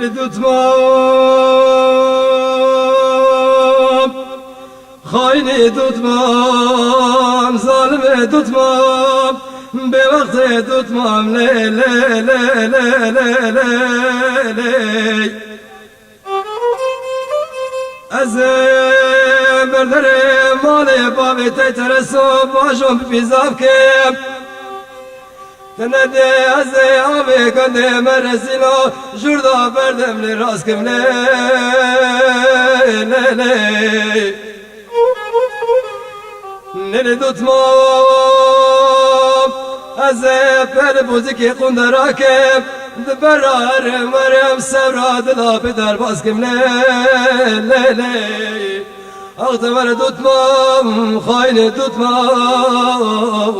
Dili tutmam, haini tutmam, zalimi tutmam, bevakti tutmam, le le le le le le le. Ezem berderim mali babi teyteresu başım pizavkim. Tenede eze abi gönde meresilo jurda berdemli raskim le le le. Neli tutmam eze per buziki kundarakim. Dbererim verem sevradına bider baskim le le le. Ağzımer tutmam, haini tutmam,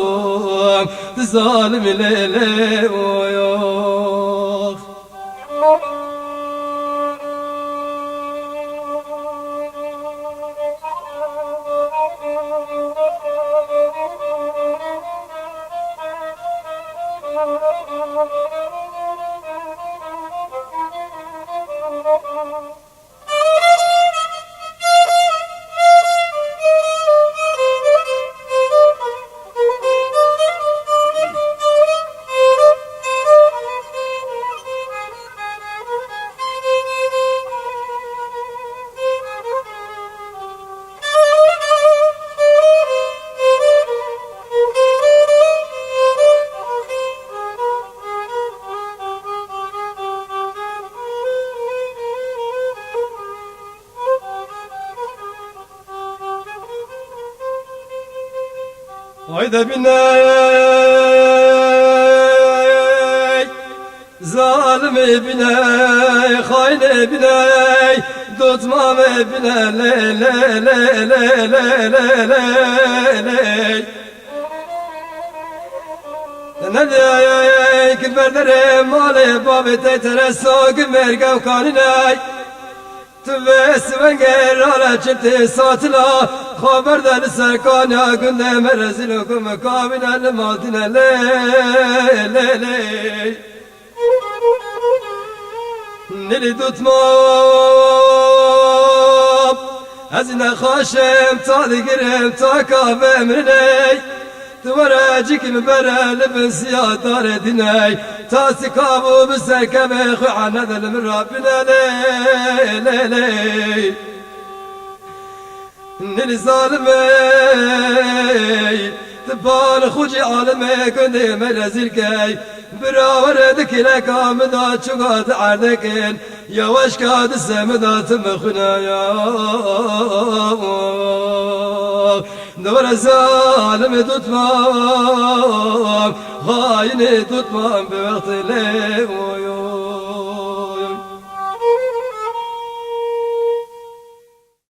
zalim le le oyak. Haydi biney, zalimi biney, haini biney, tutmam biney, le le le le le le le le. Ne diyey ki berderim mali babi teyteresu gümer gavkaniney. Tüves venger ala çifti satila haberden serkana günde merezil hukumu kabinel madine le le le. Nili tutmam hazine haşem tadı girim taka ve emriney. Duvara cikim bereli bin siyadar ediney. Tasi kabu biserke ve khuana delim Rabbine le le le. Nil zalimey Tıbbal xuci alime gündü melezirkey. Biraver dikile kamida çugat ardekin. Yavaş kadı semidatı mıkhına ya. Duvara zalimi tutmam, haini tutmam, bir vaktiyle